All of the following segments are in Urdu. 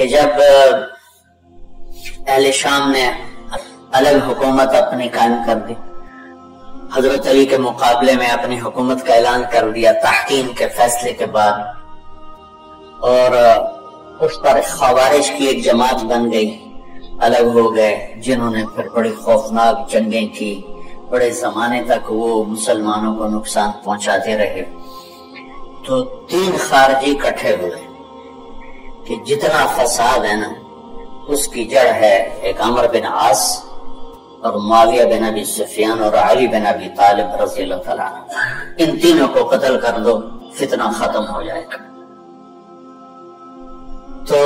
جب اہل شام نے الگ حکومت اپنی قائم کر دی، حضرت علی کے مقابلے میں اپنی حکومت کا اعلان کر دیا تحکیم کے فیصلے کے بعد، اور اس پر خوارج کی ایک جماعت بن گئی، الگ ہو گئے، جنہوں نے پھر بڑی خوفناک جنگیں کی، بڑے زمانے تک وہ مسلمانوں کو نقصان پہنچاتے رہے۔ تو تین خارجی اکٹھے ہوئے کہ جتنا فساد ہے نا اس کی جڑ ہے ایک عمر بن عاص اور معاویہ بن ابی سفیان اور علی بن ابی طالب رضی اللہ تعالیٰ عنہ، ان تینوں کو قتل کر دو، فتنہ ختم ہو جائے گا۔ تو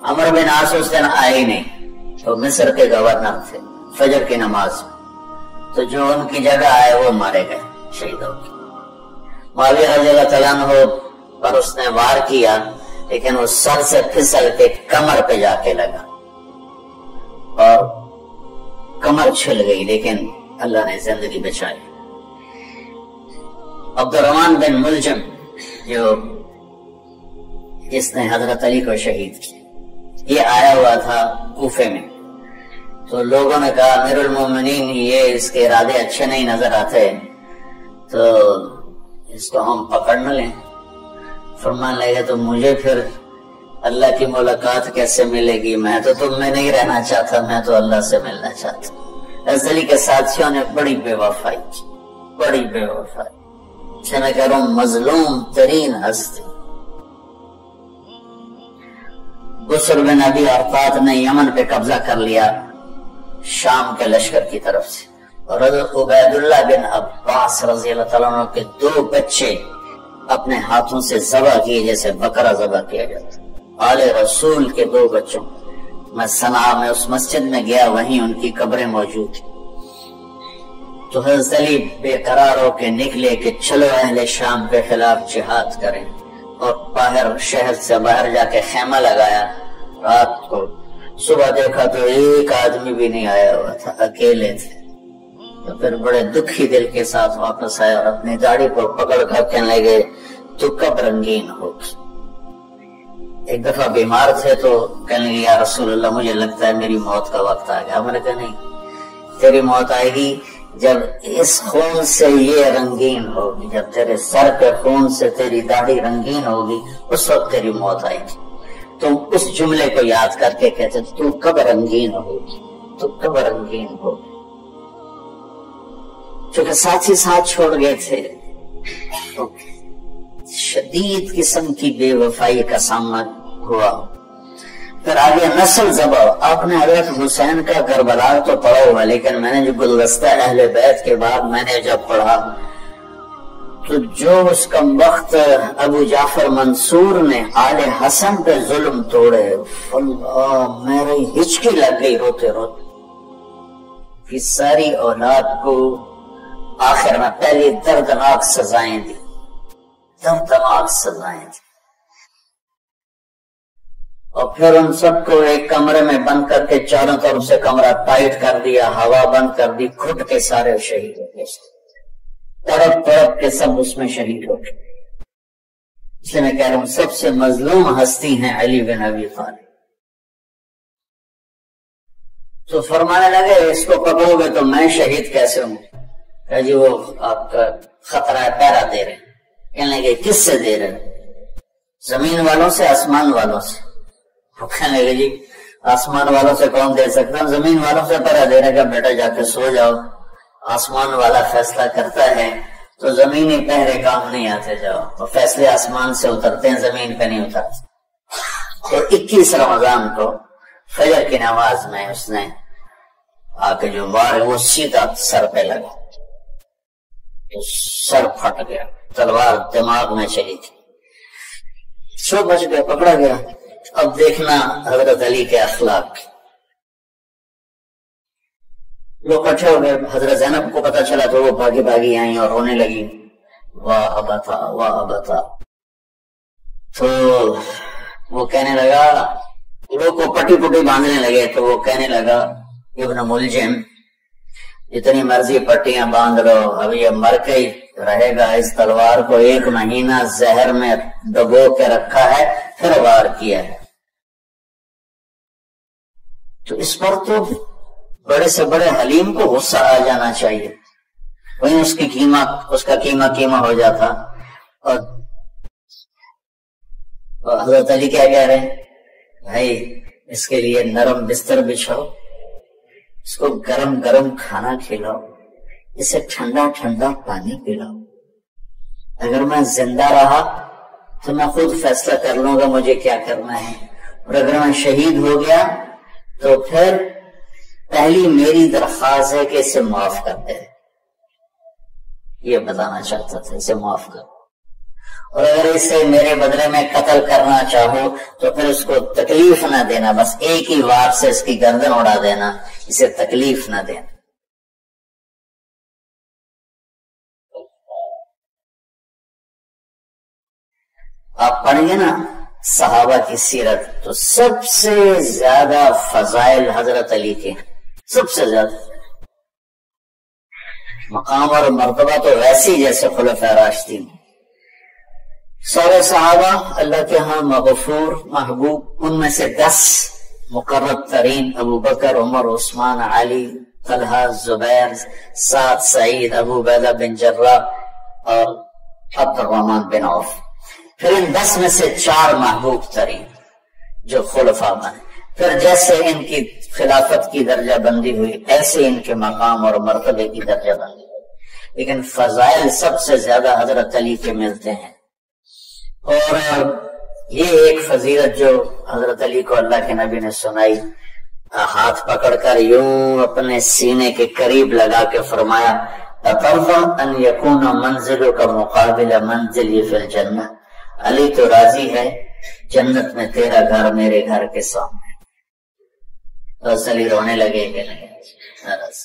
عمر بن عاص اس دن آئے نہیں، تو مصر کے گورنر تھے، فجر کی نماز، تو جو ان کی جگہ آئے وہ مارے گئے، شہید ہو گئے۔ معاویہ رضی اللہ تعالیٰ عنہ پر اس نے وار کیا، لیکن وہ سر سے پھسل کے کمر پہ جا کے لگا اور کمر چھل گئی، لیکن اللہ نے زندگی بچائی۔ عبد الرحمن بن ملجم جس نے حضرت علی کو شہید کیا، یہ آیا ہوا تھا کوفے میں، تو لوگوں نے کہا امیر المومنین یہ اس کے ارادے اچھے نہیں نظر آتے، تو اس کو ہم پکڑ نہ لیں۔ فرمان لگے تو مجھے پھر اللہ کی ملاقات کیسے ملے گی؟ میں تو تم میں نہیں رہنا چاہتا، میں تو اللہ سے ملنا چاہتا۔ حضرت علی کے ساتھیوں نے بڑی بے وفائی کی، بڑی بے وفائی، سے میں کہہ رہا ہوں مظلوم ترین ہستی۔ بسر بن ابی ارقاط نے یمن پہ قبضہ کر لیا شام کے لشکر کی طرف سے، اور حضرت عبید اللہ بن عباس رضی اللہ تعالیٰ عنہ کے 2 بچے اپنے ہاتھوں سے ذبح کیے جیسے بکرا ذبح کیا جاتا۔ آل رسول کے 2 بچوں، میں صنعاء میں اس مسجد میں گیا، وہیں ان کی قبریں موجود تھی۔ تو حضرت علی بے قرار ہو کے نکلے کہ چلو اہل شام کے خلاف جہاد کریں، اور باہر شہر سے باہر جا کے خیمہ لگایا رات کو۔ صبح دیکھا تو ایک آدمی بھی نہیں آیا ہوا تھا، اکیلے تھے۔ تو پھر بڑے دکھی دل کے ساتھ واپس آئے اور اپنی داڑھی کو پکڑ کر کہنے لگے تو کب رنگین ہوگی؟ ایک دفعہ بیمار تھے تو کہنے لگے یا رسول اللہ مجھے لگتا ہے میری موت کا وقت آ گیا۔ میں نے کہا نہیں، تیری موت آئے گی جب اس خون سے یہ رنگین ہوگی، جب تیرے سر کے خون سے تیری داڑھی رنگین ہوگی اس وقت تیری موت آئے گی۔ تو اس جملے کو یاد کر کے کہتے تو کب رنگین ہوگی، تو کب رنگین ہوگی۔ چونکہ ساتھ ہی ساتھ چھوڑ گئے تھے، شدید قسم کی بے وفائی کا سامنا ہوا۔ پھر آگے نسل ذبح، آپ نے حضرت حسین کا کربلا تو پڑھا ہوا، لیکن میں نے جو گلدستہ اہل بیت کے بعد میں نے جب پڑھا تو جو اس کمبخت ابو جعفر منصور نے آل حسن پہ ظلم توڑے، اللہ میری ہچکی لگ گئی روتے روتے۔ کہ ساری اولاد کو آخر میں پہلی دردناک سزائیں دی، دردناک سزائیں دی، اور پھر ان سب کو ایک کمرے میں بند کر کے چاروں طرف سے کمرہ ٹائٹ کر دیا، ہوا بند کر دی، کھٹ کے سارے شہید ہو گئے، تڑپ تڑپ کے سب اس میں شہید ہو گئے۔ اس لیے میں کہہ رہا ہوں سب سے مظلوم ہستی ہیں علی بن ابی طالب۔ تو فرمانے لگے اس کو پکڑو گے تو میں شہید کیسے ہوں؟ کہ جی وہ آپ کا خطرہ ہے، پیرا دے رہے ہیں۔ کہنے لگے کس سے دے رہے ہیں؟ زمین والوں سے، آسمان والوں سے؟ کہنے لگے جی آسمان والوں سے کون دے سکتا، زمین والوں سے پیرا دے رہے گا، بیٹا جا کے سو جاؤ، آسمان والا فیصلہ کرتا ہے تو زمینی پہرے کام نہیں آتے، جاؤ، تو فیصلے آسمان سے اترتے ہیں، زمین پہ نہیں اترتے۔ تو 21 رمضان کو فجر کی نماز میں اس نے آ کے جو وار وہ سیدھا سر پہ لگا تو سر پھٹ گیا، تلوار دماغ میں چلی تھی، سو بچ گیا، پکڑا گیا۔ اب دیکھنا حضرت علی کے اخلاق، لوگ اکٹھے ہو گئے، حضرت زینب کو پتا چلا تو وہ بھاگی بھاگی آئی اور رونے لگی، واہ ابتا واہ ابتا۔ تو وہ کہنے لگا، لوگ کو پٹی پٹی باندھنے لگے تو وہ کہنے لگا ابن ملجم جتنی مرضی پٹیاں باندھ لو، اب یہ مر کے ہی رہے گا، اس تلوار کو 1 مہینہ زہر میں ڈبو کے رکھا ہے پھر وار کیا ہے، تو اس پر تو بڑے سے بڑے حلیم کو غصہ آ جانا چاہیے، وہیں اس کا قیمہ ہو جاتا۔ اور حضرت علی کیا کہہ رہے ہیں؟ بھائی اس کے لیے نرم بستر بچھاؤ، اس کو گرم گرم کھانا کھلاؤ، اسے ٹھنڈا ٹھنڈا پانی پلاؤ۔ اگر میں زندہ رہا تو میں خود فیصلہ کر لوں گا مجھے کیا کرنا ہے، اور اگر میں شہید ہو گیا تو پھر پہلی میری درخواست ہے کہ اسے معاف کر دے۔ یہ بتانا چاہتا تھا، اسے معاف کر، اور اگر اسے میرے بدلے میں قتل کرنا چاہو تو پھر اس کو تکلیف نہ دینا، بس ایک ہی وار سے اس کی گردن اڑا دینا، اسے تکلیف نہ دینا۔ آپ پڑھیں گے نا صحابہ کی سیرت تو سب سے زیادہ فضائل حضرت علی کے، سب سے زیادہ مقام اور مرتبہ تو ویسی جیسے خلفائے راشدین۔ سارے صحابہ اللہ کے ہاں مغفور محبوب، ان میں سے 10 مقرب ترین ابو بکر، عمر، عثمان، علی، طلحہ، زبیر، سعد، سعید، ابو عبیدہ بن جراح اور عبد الرحمن بن عوف۔ پھر ان 10 میں سے 4 محبوب ترین جو خلفاء بنے، پھر جیسے ان کی خلافت کی درجہ بندی ہوئی ایسے ان کے مقام اور مرتبے کی درجہ بندی ہوئی، لیکن فضائل سب سے زیادہ حضرت علی کے ملتے ہیں۔ اور یہ ایک فضیلت جو حضرت علی کو اللہ کے نبی نے سنائی، ہاتھ پکڑ کر یوں اپنے سینے کے قریب لگا کے فرمایا اترضى ان يكون منزلك مقابل منزلي في الجنہ، علی تو راضی ہے جنت میں تیرا گھر میرے گھر کے سامنے۔ تو علی رونے لگے کہ نہیں، ناراض